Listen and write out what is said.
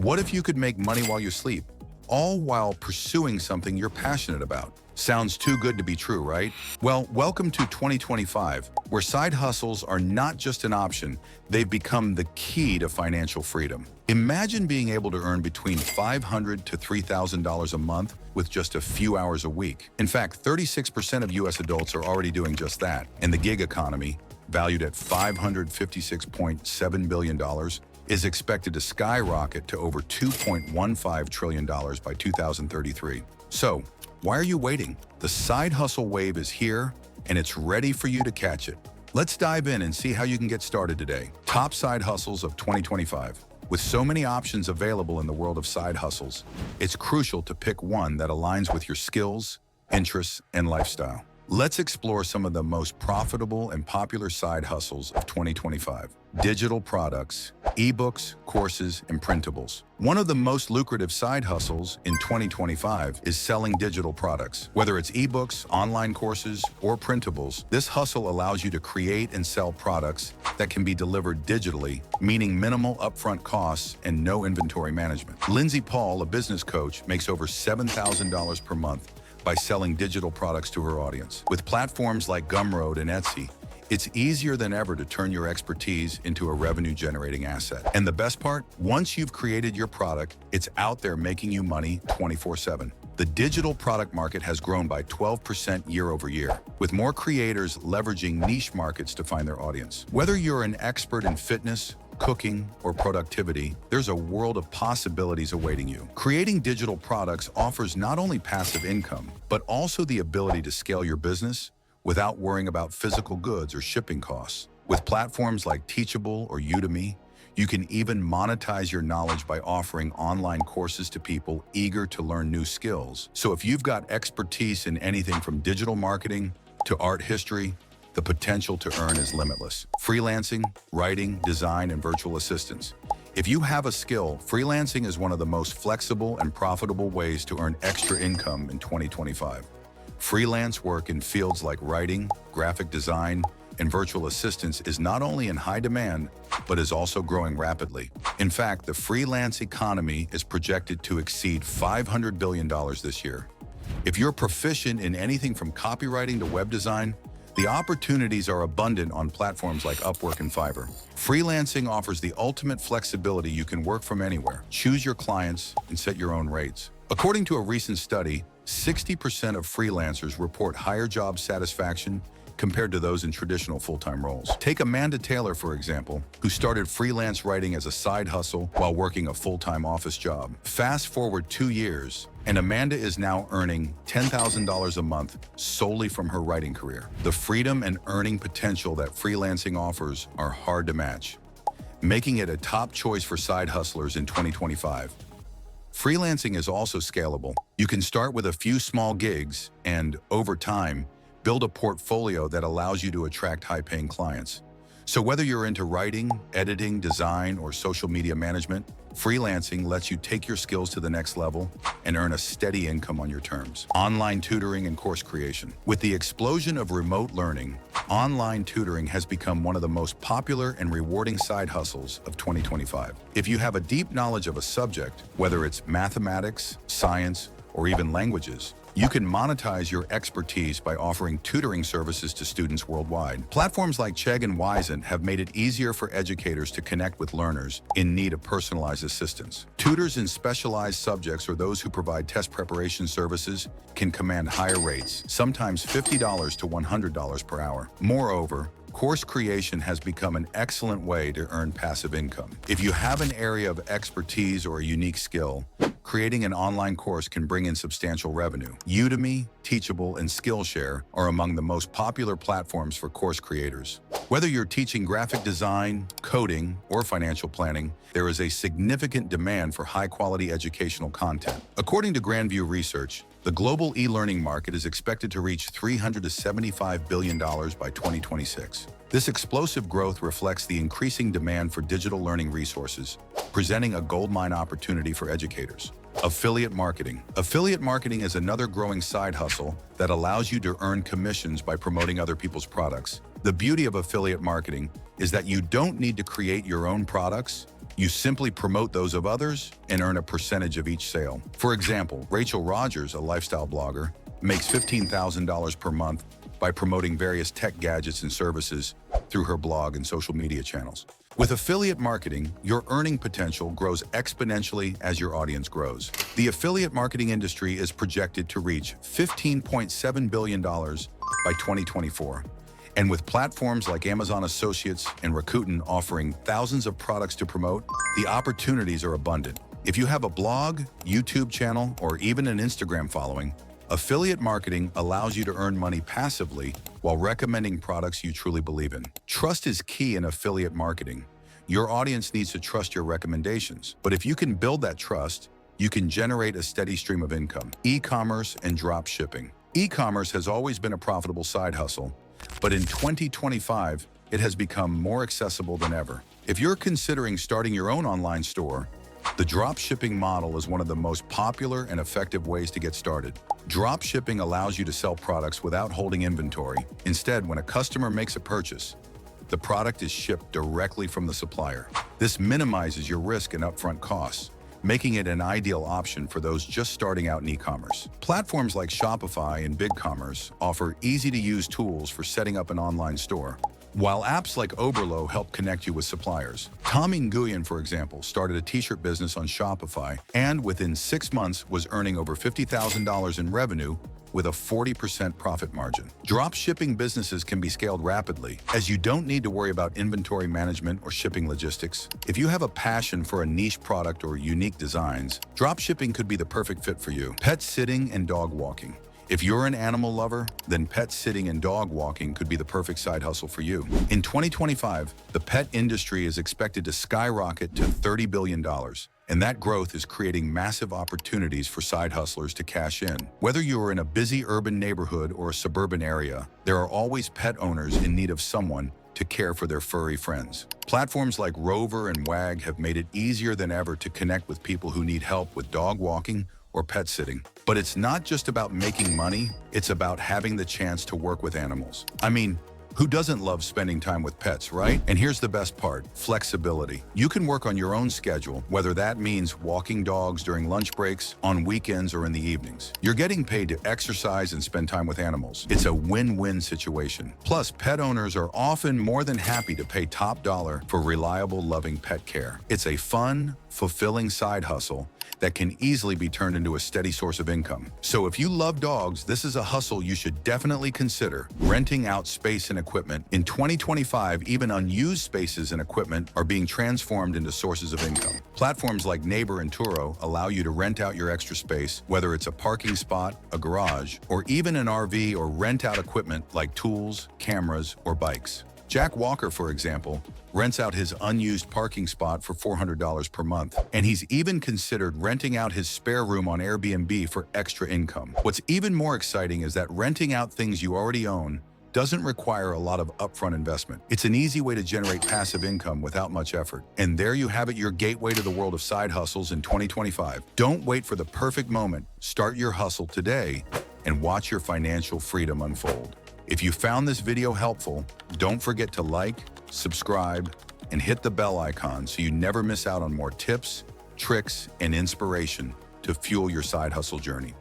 What if you could make money while you sleep, all while pursuing something you're passionate about? Sounds too good to be true, right? Well, welcome to 2025, where side hustles are not just an option, they've become the key to financial freedom. Imagine being able to earn between $500 to $3,000 a month with just a few hours a week. In fact, 36% of US adults are already doing just that, and the gig economy, valued at $556.7 billion, is expected to skyrocket to over $2.15 trillion by 2033. So, why are you waiting? The side hustle wave is here, and it's ready for you to catch it. Let's dive in and see how you can get started today. Top side hustles of 2025. With so many options available in the world of side hustles, it's crucial to pick one that aligns with your skills, interests, and lifestyle. Let's explore some of the most profitable and popular side hustles of 2025. Digital products, ebooks, courses, and printables. One of the most lucrative side hustles in 2025 is selling digital products. Whether it's ebooks, online courses, or printables, this hustle allows you to create and sell products that can be delivered digitally, meaning minimal upfront costs and no inventory management. Lindsay Paul, a business coach, makes over $7,000 per month by selling digital products to her audience. With platforms like Gumroad and Etsy, it's easier than ever to turn your expertise into a revenue-generating asset. And the best part? Once you've created your product, it's out there making you money 24/7. The digital product market has grown by 12% year over year, with more creators leveraging niche markets to find their audience. Whether you're an expert in fitness, cooking, or productivity, there's a world of possibilities awaiting you. Creating digital products offers not only passive income, but also the ability to scale your business without worrying about physical goods or shipping costs. With platforms like Teachable or Udemy, you can even monetize your knowledge by offering online courses to people eager to learn new skills. So if you've got expertise in anything from digital marketing to art history, the potential to earn is limitless. Freelancing, writing, design, and virtual assistants. If you have a skill, freelancing is one of the most flexible and profitable ways to earn extra income in 2025. Freelance work in fields like writing, graphic design, and virtual assistants is not only in high demand, but is also growing rapidly. In fact, the freelance economy is projected to exceed $500 billion this year. If you're proficient in anything from copywriting to web design, the opportunities are abundant on platforms like Upwork and Fiverr. Freelancing offers the ultimate flexibility. You can work from anywhere, choose your clients, and set your own rates. According to a recent study, 60% of freelancers report higher job satisfaction compared to those in traditional full-time roles. Take Amanda Taylor, for example, who started freelance writing as a side hustle while working a full-time office job. Fast forward 2 years, and Amanda is now earning $10,000 a month solely from her writing career. The freedom and earning potential that freelancing offers are hard to match, making it a top choice for side hustlers in 2025. Freelancing is also scalable. You can start with a few small gigs and, over time, build a portfolio that allows you to attract high-paying clients. So whether you're into writing, editing, design, or social media management, freelancing lets you take your skills to the next level and earn a steady income on your terms. Online tutoring and course creation. With the explosion of remote learning, online tutoring has become one of the most popular and rewarding side hustles of 2025. If you have a deep knowledge of a subject, whether it's mathematics, science, or even languages, you can monetize your expertise by offering tutoring services to students worldwide. Platforms like Chegg and Wyzant have made it easier for educators to connect with learners in need of personalized assistance. Tutors in specialized subjects or those who provide test preparation services can command higher rates, sometimes $50 to $100 per hour. Moreover, course creation has become an excellent way to earn passive income. If you have an area of expertise or a unique skill, creating an online course can bring in substantial revenue. Udemy, Teachable, and Skillshare are among the most popular platforms for course creators. Whether you're teaching graphic design, coding, or financial planning, there is a significant demand for high-quality educational content. According to Grandview Research, the global e-learning market is expected to reach $375 billion by 2026. This explosive growth reflects the increasing demand for digital learning resources, presenting a goldmine opportunity for educators. Affiliate marketing. Affiliate marketing is another growing side hustle that allows you to earn commissions by promoting other people's products. The beauty of affiliate marketing is that you don't need to create your own products. You simply promote those of others and earn a percentage of each sale. For example, Rachel Rogers, a lifestyle blogger, makes $15,000 per month by promoting various tech gadgets and services through her blog and social media channels. With affiliate marketing, your earning potential grows exponentially as your audience grows. The affiliate marketing industry is projected to reach $15.7 billion by 2024. And with platforms like Amazon Associates and Rakuten offering thousands of products to promote, the opportunities are abundant. If you have a blog, YouTube channel, or even an Instagram following, affiliate marketing allows you to earn money passively while recommending products you truly believe in. Trust is key in affiliate marketing. Your audience needs to trust your recommendations. But if you can build that trust, you can generate a steady stream of income. E-commerce and drop shipping. E-commerce has always been a profitable side hustle, but in 2025, it has become more accessible than ever. If you're considering starting your own online store, the drop shipping model is one of the most popular and effective ways to get started. Drop shipping allows you to sell products without holding inventory. Instead, when a customer makes a purchase, the product is shipped directly from the supplier. This minimizes your risk and upfront costs, making it an ideal option for those just starting out in e-commerce. Platforms like Shopify and BigCommerce offer easy-to-use tools for setting up an online store, while apps like Oberlo help connect you with suppliers. Tommy Nguyen, for example, started a t-shirt business on Shopify and within 6 months was earning over $50,000 in revenue with a 40% profit margin. Drop shipping businesses can be scaled rapidly, as you don't need to worry about inventory management or shipping logistics. If you have a passion for a niche product or unique designs, drop shipping could be the perfect fit for you. Pet sitting and dog walking. If you're an animal lover, then pet sitting and dog walking could be the perfect side hustle for you. In 2025, the pet industry is expected to skyrocket to $30 billion. And that growth is creating massive opportunities for side hustlers to cash in. Whether you are in a busy urban neighborhood or a suburban area, there are always pet owners in need of someone to care for their furry friends. Platforms like Rover and Wag have made it easier than ever to connect with people who need help with dog walking or pet sitting. But it's not just about making money, it's about having the chance to work with animals. I mean, who doesn't love spending time with pets, right? And here's the best part, flexibility. You can work on your own schedule, whether that means walking dogs during lunch breaks, on weekends, or in the evenings. You're getting paid to exercise and spend time with animals. It's a win-win situation. Plus, pet owners are often more than happy to pay top dollar for reliable, loving pet care. It's a fun, fulfilling side hustle that can easily be turned into a steady source of income. So if you love dogs, this is a hustle you should definitely consider. Renting out space and equipment. In 2025, even unused spaces and equipment are being transformed into sources of income. Platforms like Neighbor and Turo allow you to rent out your extra space, whether it's a parking spot, a garage, or even an RV, or rent out equipment like tools, cameras, or bikes. Jack Walker, for example, rents out his unused parking spot for $400 per month, and he's even considered renting out his spare room on Airbnb for extra income. What's even more exciting is that renting out things you already own doesn't require a lot of upfront investment. It's an easy way to generate passive income without much effort. And there you have it, your gateway to the world of side hustles in 2025. Don't wait for the perfect moment. Start your hustle today and watch your financial freedom unfold. If you found this video helpful, don't forget to like, subscribe, and hit the bell icon so you never miss out on more tips, tricks, and inspiration to fuel your side hustle journey.